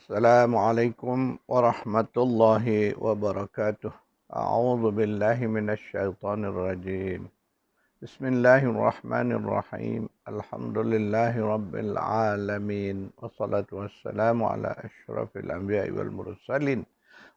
Assalamualaikum warahmatullahi wabarakatuh. A'udzu billahi minasyaitonir rajim. Bismillahirrahmanirrahim. Alhamdulillahi rabbil alamin. Wassalatu wassalamu ala asyrafil anbiya'i wal mursalin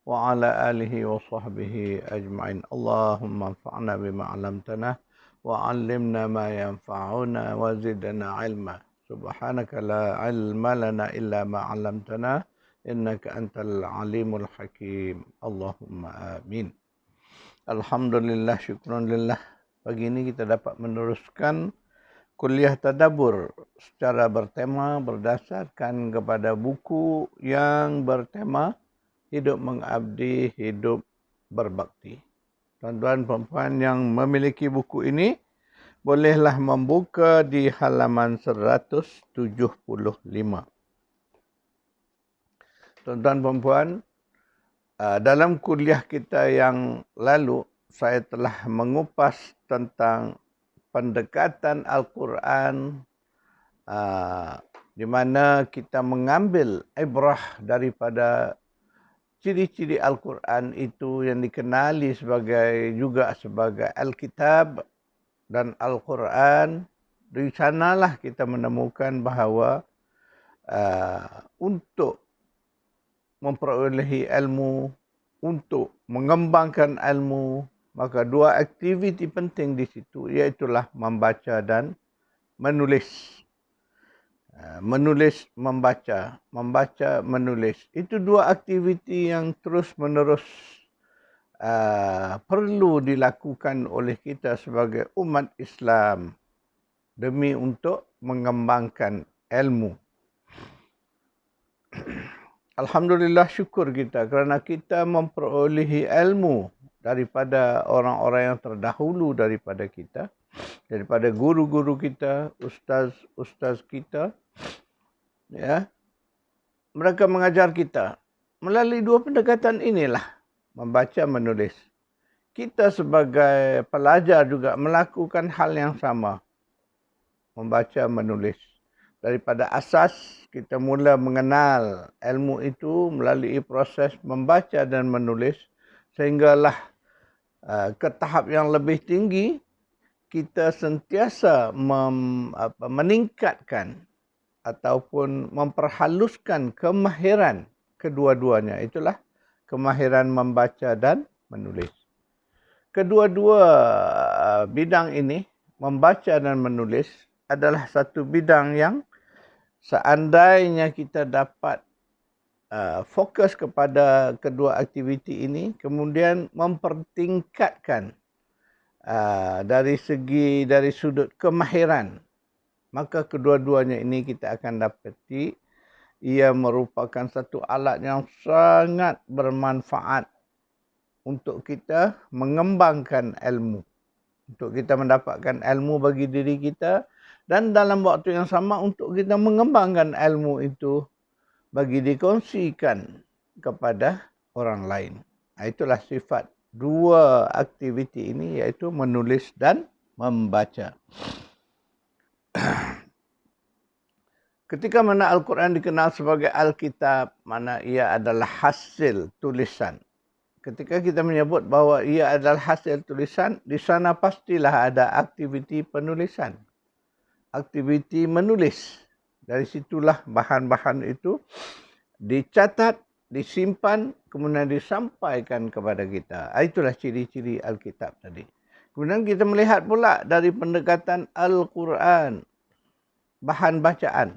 wa ala alihi wa sahbihi ajma'in. Allahumma anfa'na bima 'allamtana wa 'allimna ma yanfa'una wa zidna 'ilma. Subhanaka la 'ilma lana illa ma 'allamtana innaka antal alimul hakim. Allahumma amin. Alhamdulillah, syukran lillah. Pagi ini kita dapat meneruskan kuliah tadabbur secara bertema berdasarkan kepada buku yang bertema Hidup Mengabdi, Hidup Berbakti. Tuan-tuan perempuan yang memiliki buku ini bolehlah membuka di halaman 175. Tuan-tuan perempuan, dalam kuliah kita yang lalu, saya telah mengupas tentang pendekatan Al-Quran di mana kita mengambil ibrah daripada ciri-ciri Al-Quran itu yang dikenali juga sebagai Alkitab dan Al-Quran. Di sanalah kita menemukan bahawa untuk memperolehi ilmu, untuk mengembangkan ilmu, maka dua aktiviti penting di situ, iaitulah membaca dan menulis. Menulis, membaca, membaca, menulis. Itu dua aktiviti yang terus-menerus perlu dilakukan oleh kita sebagai umat Islam demi untuk mengembangkan ilmu. Alhamdulillah, syukur kita kerana kita memperolehi ilmu daripada orang-orang yang terdahulu daripada kita, daripada guru-guru kita, ustaz-ustaz kita. Ya, mereka mengajar kita melalui dua pendekatan inilah, membaca, menulis. Kita sebagai pelajar juga melakukan hal yang sama, membaca, menulis. Daripada asas, kita mula mengenal ilmu itu melalui proses membaca dan menulis, sehinggalah ke tahap yang lebih tinggi, kita sentiasa meningkatkan ataupun memperhaluskan kemahiran kedua-duanya. Itulah kemahiran membaca dan menulis. Kedua-dua bidang ini, membaca dan menulis, adalah satu bidang yang seandainya kita dapat fokus kepada kedua aktiviti ini, kemudian mempertingkatkan dari sudut kemahiran, maka kedua-duanya ini kita akan dapati ia merupakan satu alat yang sangat bermanfaat untuk kita mengembangkan ilmu, untuk kita mendapatkan ilmu bagi diri kita, dan dalam waktu yang sama untuk kita mengembangkan ilmu itu bagi dikongsikan kepada orang lain. Itulah sifat dua aktiviti ini, iaitu menulis dan membaca. Ketika mana Al-Quran dikenal sebagai Alkitab, mana ia adalah hasil tulisan. Ketika kita menyebut bahawa ia adalah hasil tulisan, di sana pastilah ada aktiviti penulisan, aktiviti menulis. Dari situlah bahan-bahan itu dicatat, disimpan, kemudian disampaikan kepada kita. Itulah ciri-ciri Alkitab tadi. Kemudian kita melihat pula dari pendekatan Al-Quran, bahan bacaan.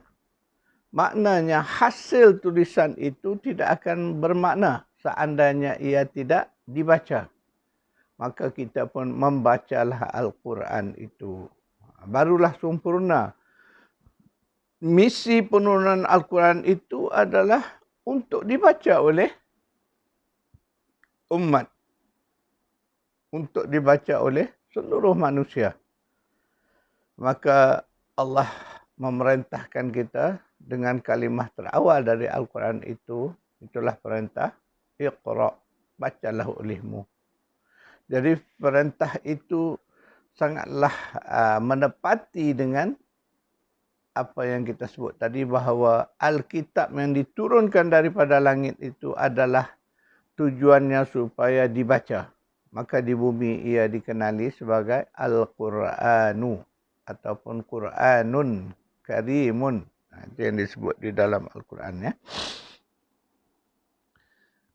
Maknanya hasil tulisan itu tidak akan bermakna seandainya ia tidak dibaca. Maka kita pun membacalah Al-Quran itu. Barulah sempurna. Misi penurunan Al-Quran itu adalah untuk dibaca oleh umat. Untuk dibaca oleh seluruh manusia. Maka Allah memerintahkan kita dengan kalimah terawal dari Al-Quran itu. Itulah perintah, Iqra', bacalah olehmu. Jadi perintah itu sangatlah menepati dengan apa yang kita sebut tadi, bahawa Alkitab yang diturunkan daripada langit itu adalah tujuannya supaya dibaca. Maka di bumi ia dikenali sebagai Al-Qur'anu ataupun Qur'anun Karimun. Itu yang disebut di dalam Al-Quran, ya.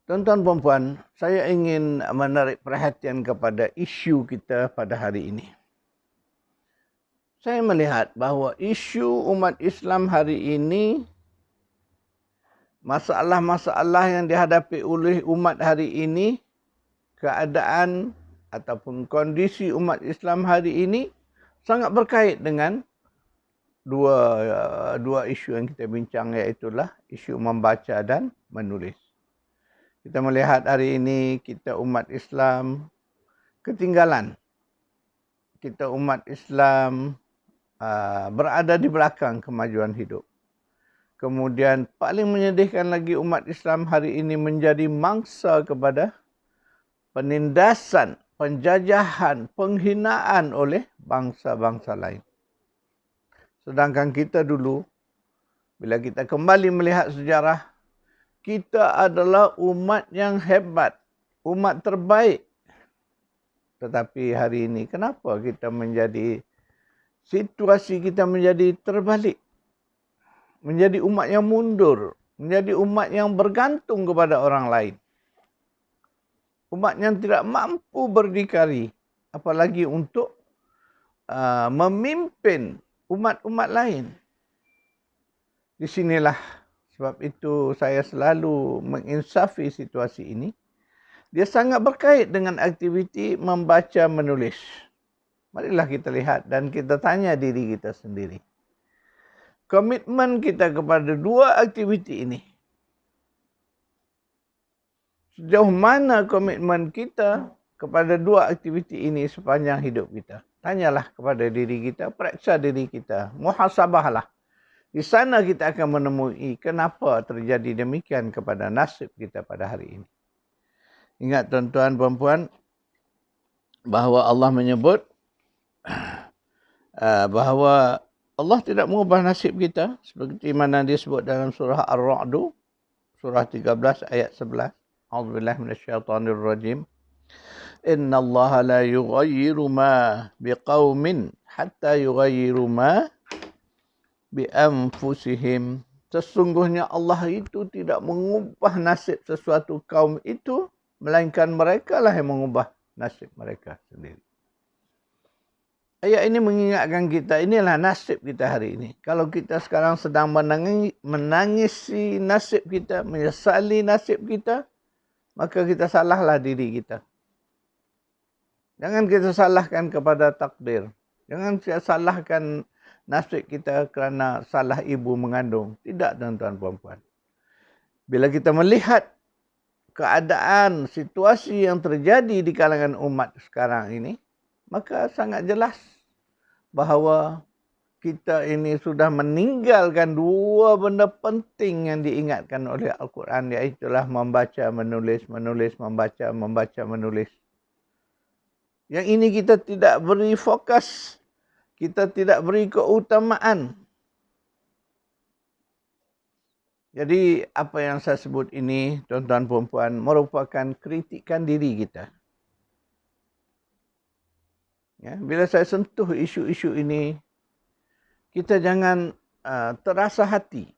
Tuan-tuan puan-puan, saya ingin menarik perhatian kepada isu kita pada hari ini. Saya melihat bahawa isu umat Islam hari ini, masalah-masalah yang dihadapi oleh umat hari ini, keadaan ataupun kondisi umat Islam hari ini sangat berkait dengan dua isu yang kita bincang, iaitulah isu membaca dan menulis. Kita melihat hari ini kita umat Islam ketinggalan. Kita umat Islam berada di belakang kemajuan hidup. Kemudian paling menyedihkan lagi, umat Islam hari ini menjadi mangsa kepada penindasan, penjajahan, penghinaan oleh bangsa-bangsa lain. Sedangkan kita dulu, bila kita kembali melihat sejarah, kita adalah umat yang hebat, umat terbaik. Tetapi hari ini, kenapa kita situasi kita menjadi terbalik? Menjadi umat yang mundur, menjadi umat yang bergantung kepada orang lain. Umat yang tidak mampu berdikari, apalagi untuk memimpin umat-umat lain. Di sinilah sebab itu saya selalu menginsafi situasi ini. Dia sangat berkait dengan aktiviti membaca menulis. Marilah kita lihat dan kita tanya diri kita sendiri. Komitmen kita kepada dua aktiviti ini. Sejauh mana komitmen kita kepada dua aktiviti ini sepanjang hidup kita? Tanyalah kepada diri kita, periksa diri kita, muhasabahlah. Di sana kita akan menemui kenapa terjadi demikian kepada nasib kita pada hari ini. Ingat tuan-tuan puan-puan, bahawa Allah menyebut bahawa Allah tidak mengubah nasib kita seperti mana disebut dalam surah Ar-Ra'd, surah 13 ayat 11. A'udzubillahi minasyaitonirrajim. Inna Allah la yughayyiru ma biqaumin hatta yughayyiru ma bi anfusihim. Sesungguhnya Allah itu tidak mengubah nasib sesuatu kaum itu, melainkan mereka lah yang mengubah nasib mereka sendiri. Ayat ini mengingatkan kita, inilah nasib kita hari ini. Kalau kita sekarang sedang menangisi nasib kita, menyesali nasib kita, maka kita salahlah diri kita. Jangan kita salahkan kepada takdir. Jangan kita salahkan nasib kita kerana salah ibu mengandung. Tidak, tuan-tuan puan-puan. Bila kita melihat keadaan, situasi yang terjadi di kalangan umat sekarang ini, maka sangat jelas bahawa kita ini sudah meninggalkan dua benda penting yang diingatkan oleh Al-Quran, iaitulah membaca, menulis, menulis, membaca, membaca, menulis. Yang ini kita tidak beri fokus, kita tidak beri keutamaan. Jadi apa yang saya sebut ini, tuan-tuan puan-puan, merupakan kritikan diri kita. Ya, bila saya sentuh isu-isu ini, kita jangan terasa hati.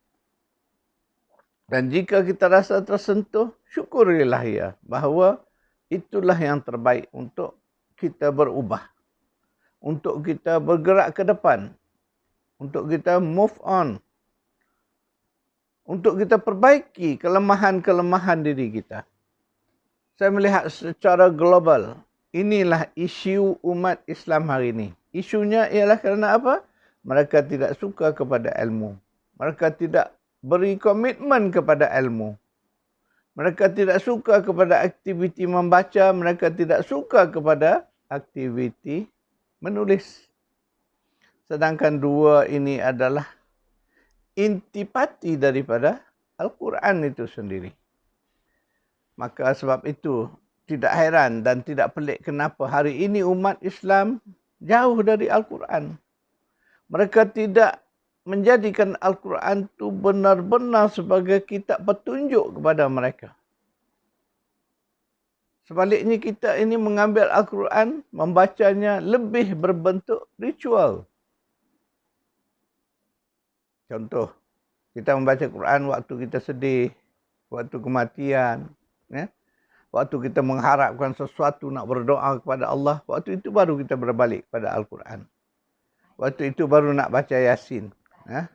Dan jika kita rasa tersentuh, syukurilah ya bahawa itulah yang terbaik untuk kita berubah. Untuk kita bergerak ke depan. Untuk kita move on. Untuk kita perbaiki kelemahan-kelemahan diri kita. Saya melihat secara global, inilah isu umat Islam hari ini. Isunya ialah kerana apa? Mereka tidak suka kepada ilmu. Mereka tidak beri komitmen kepada ilmu. Mereka tidak suka kepada aktiviti membaca. Mereka tidak suka kepada aktiviti menulis. Sedangkan dua ini adalah intipati daripada Al-Quran itu sendiri. Maka sebab itu, tidak heran dan tidak pelik kenapa hari ini umat Islam jauh dari Al-Quran. Mereka tidak menjadikan Al-Quran itu benar-benar sebagai kitab petunjuk kepada mereka. Sebaliknya kita ini mengambil Al-Quran, membacanya lebih berbentuk ritual. Contoh, kita membaca Quran waktu kita sedih, waktu kematian, ya? Waktu kita mengharapkan sesuatu, nak berdoa kepada Allah, waktu itu baru kita berbalik pada Al-Quran. Waktu itu baru nak baca Yasin. Ya?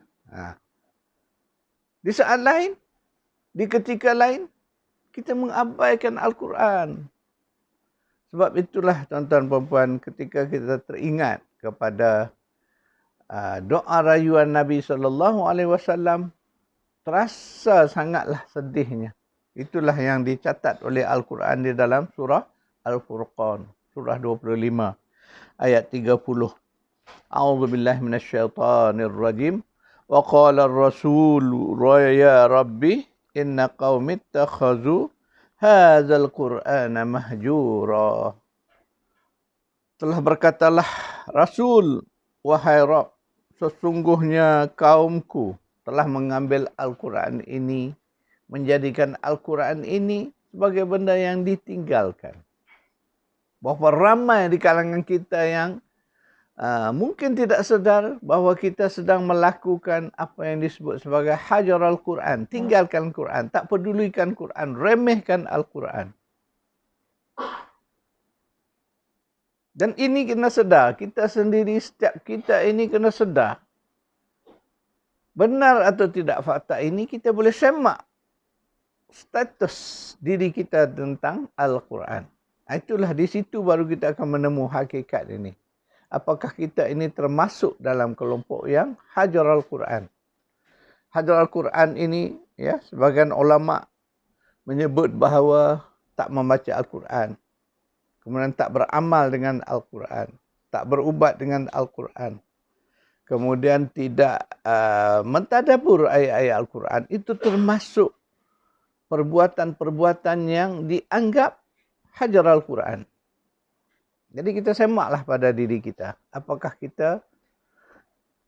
Di saat lain, di ketika lain, kita mengabaikan Al-Quran. Sebab itulah tuan-tuan perempuan, ketika kita teringat kepada doa rayuan Nabi SAW, terasa sangatlah sedihnya. Itulah yang dicatat oleh Al-Quran di dalam surah Al-Furqan, surah 25, ayat 30. A'udzubillahi minasyaitanirrajim. Wa qala ar-rasul ya rabbi inna qaumi ittakhazu hadzal qur'ana mahjura. Telah berkatalah Rasul, wahai Rabb, sesungguhnya kaumku telah mengambil Al-Quran ini, menjadikan Al-Quran ini sebagai benda yang ditinggalkan. Bahawa ramai di kalangan kita yang mungkin tidak sedar bahawa kita sedang melakukan apa yang disebut sebagai hajar Al-Quran. Tinggalkan Quran, tak pedulikan Quran, remehkan Al-Quran. Dan ini kena sedar, kita sendiri, setiap kita ini kena sedar. Benar atau tidak fakta ini, kita boleh semak status diri kita tentang Al-Quran. Itulah di situ baru kita akan menemu hakikat ini. Apakah kita ini termasuk dalam kelompok yang hajar Al-Quran. Hajar Al-Quran ini, ya, sebagian ulama menyebut bahawa tak membaca Al-Quran. Kemudian tak beramal dengan Al-Quran. Tak berubat dengan Al-Quran. Kemudian tidak mentadabur ayat-ayat Al-Quran. Itu termasuk perbuatan-perbuatan yang dianggap hajar Al-Quran. Jadi kita semaklah pada diri kita. Apakah kita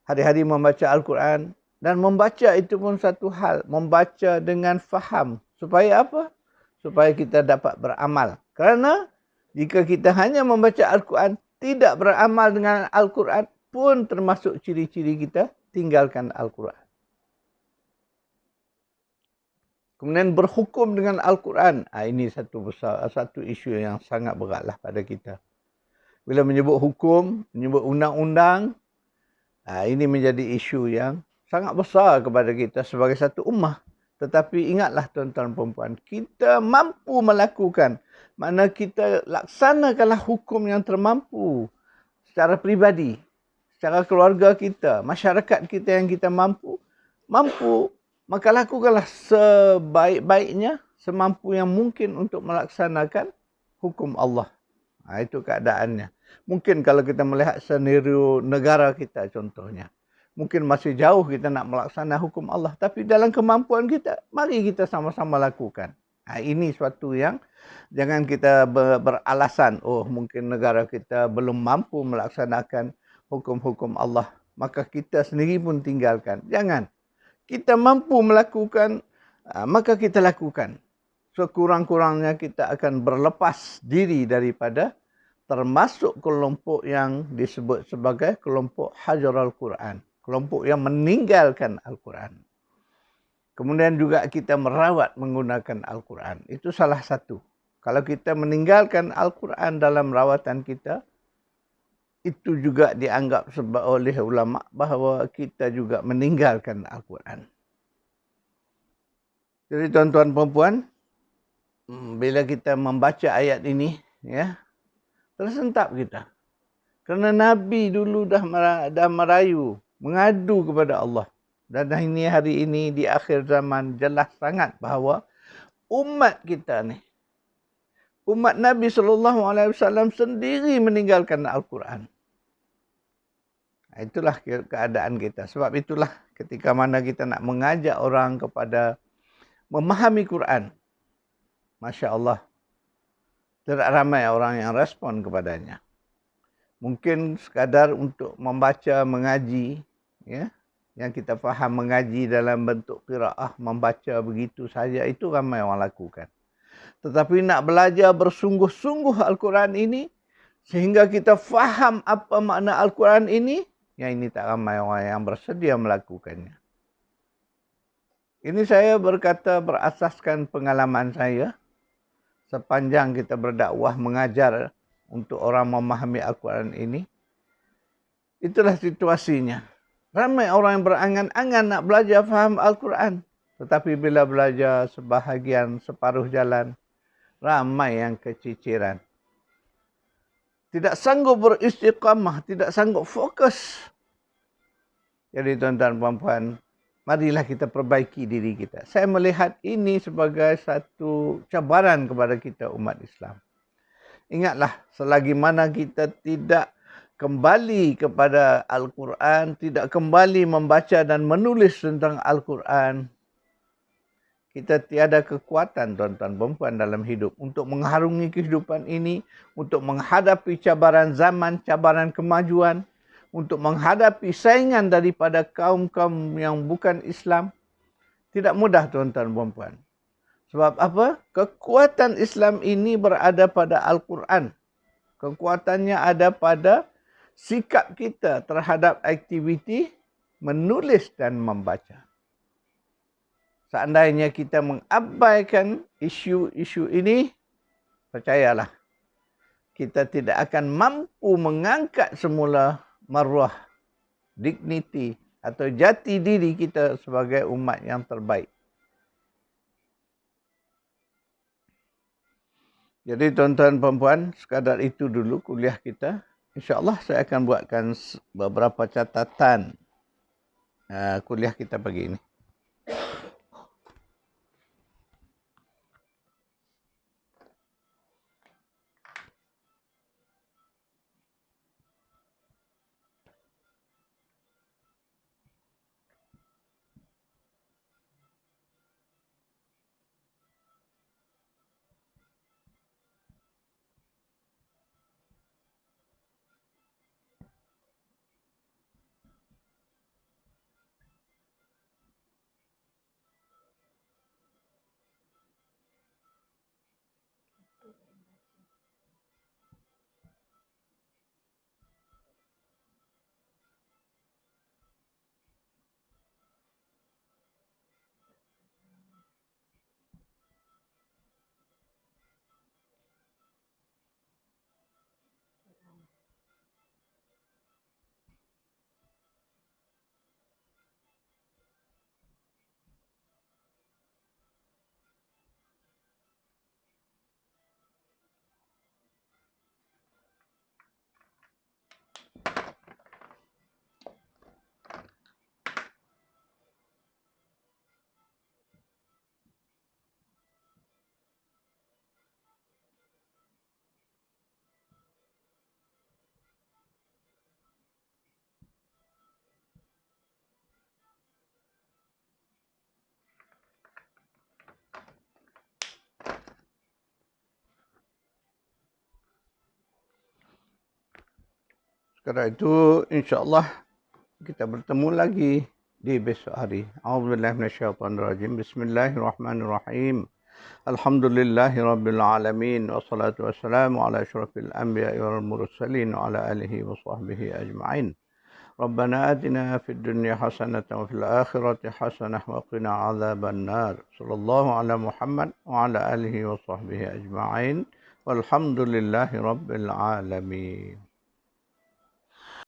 hari-hari membaca Al-Quran. Dan membaca itu pun satu hal. Membaca dengan faham. Supaya apa? Supaya kita dapat beramal. Kerana jika kita hanya membaca Al-Quran, tidak beramal dengan Al-Quran pun termasuk ciri-ciri kita tinggalkan Al-Quran. Kemudian berhukum dengan Al-Quran. Ini satu isu yang sangat beratlah pada kita. Bila menyebut hukum, menyebut undang-undang, ini menjadi isu yang sangat besar kepada kita sebagai satu ummah. Tetapi ingatlah tuan-tuan perempuan, kita mampu melakukan. Mana kita laksanakanlah hukum yang termampu secara pribadi, secara keluarga kita, masyarakat kita yang kita mampu, maka lakukanlah sebaik-baiknya, semampu yang mungkin untuk melaksanakan hukum Allah. Itu keadaannya. Mungkin kalau kita melihat senario negara kita contohnya, mungkin masih jauh kita nak melaksanakan hukum Allah. Tapi dalam kemampuan kita, mari kita sama-sama lakukan. Ini suatu yang jangan kita beralasan, oh mungkin negara kita belum mampu melaksanakan hukum-hukum Allah. Maka kita sendiri pun tinggalkan. Jangan. Kita mampu melakukan, maka kita lakukan. Sekurang-kurangnya kita akan berlepas diri daripada termasuk kelompok yang disebut sebagai kelompok hajar Al-Quran. Kelompok yang meninggalkan Al-Quran. Kemudian juga kita merawat menggunakan Al-Quran. Itu salah satu. Kalau kita meninggalkan Al-Quran dalam rawatan kita, itu juga dianggap oleh ulama bahawa kita juga meninggalkan Al-Quran. Jadi tuan-tuan perempuan, bila kita membaca ayat ini, ya, tersentap kita. Kerana Nabi dulu dah merayu, mengadu kepada Allah. Dan ini hari ini di akhir zaman jelas sangat bahawa umat kita ni, umat Nabi SAW sendiri meninggalkan Al-Quran. Itulah keadaan kita. Sebab itulah ketika mana kita nak mengajak orang kepada memahami Quran, Masya Allah, tidak ramai orang yang respon kepadanya. Mungkin sekadar untuk membaca, mengaji, ya, Yang kita faham mengaji dalam bentuk qiraah, membaca begitu saja, itu ramai orang lakukan. Tetapi nak belajar bersungguh-sungguh Al-Quran ini, sehingga kita faham apa makna Al-Quran ini, yang ini tak ramai orang yang bersedia melakukannya. Ini saya berkata berasaskan pengalaman saya sepanjang kita berdakwah mengajar untuk orang memahami Al-Quran ini. Itulah situasinya. Ramai orang yang berangan-angan nak belajar faham Al-Quran. Tetapi bila belajar sebahagian, separuh jalan, ramai yang keciciran. Tidak sanggup beristiqamah, tidak sanggup fokus. Jadi tuan-tuan puan-puan, marilah kita perbaiki diri kita. Saya melihat ini sebagai satu cabaran kepada kita umat Islam. Ingatlah, selagi mana kita tidak kembali kepada Al-Quran, tidak kembali membaca dan menulis tentang Al-Quran, kita tiada kekuatan tuan-tuan perempuan dalam hidup untuk mengharungi kehidupan ini, untuk menghadapi cabaran zaman, cabaran kemajuan, untuk menghadapi saingan daripada kaum-kaum yang bukan Islam. Tidak mudah tuan-tuan perempuan. Sebab apa? Kekuatan Islam ini berada pada Al-Quran. Kekuatannya ada pada sikap kita terhadap aktiviti menulis dan membaca. Seandainya kita mengabaikan isu-isu ini, percayalah, kita tidak akan mampu mengangkat semula maruah, dignity atau jati diri kita sebagai umat yang terbaik. Jadi tuan-tuan perempuan, sekadar itu dulu kuliah kita. InsyaAllah saya akan buatkan beberapa catatan kuliah kita pagi ini. Karena itu insyaAllah kita bertemu lagi di besok hari. A'udzubillahi minasyaitonirrajim. Bismillahirrahmanirrahim. Alhamdulillahi rabbil alamin wassalatu wassalamu ala asyrafil anbiya'i wal mursalin wa ala alihi wa sahbihi ajma'in. Rabbana atina fid dunya hasanatan wa fil akhirati hasanah wa qina adzaban nar. Sallallahu ala Muhammad wa ala alihi wa sahbihi ajma'in. Walhamdulillahi rabbil alamin.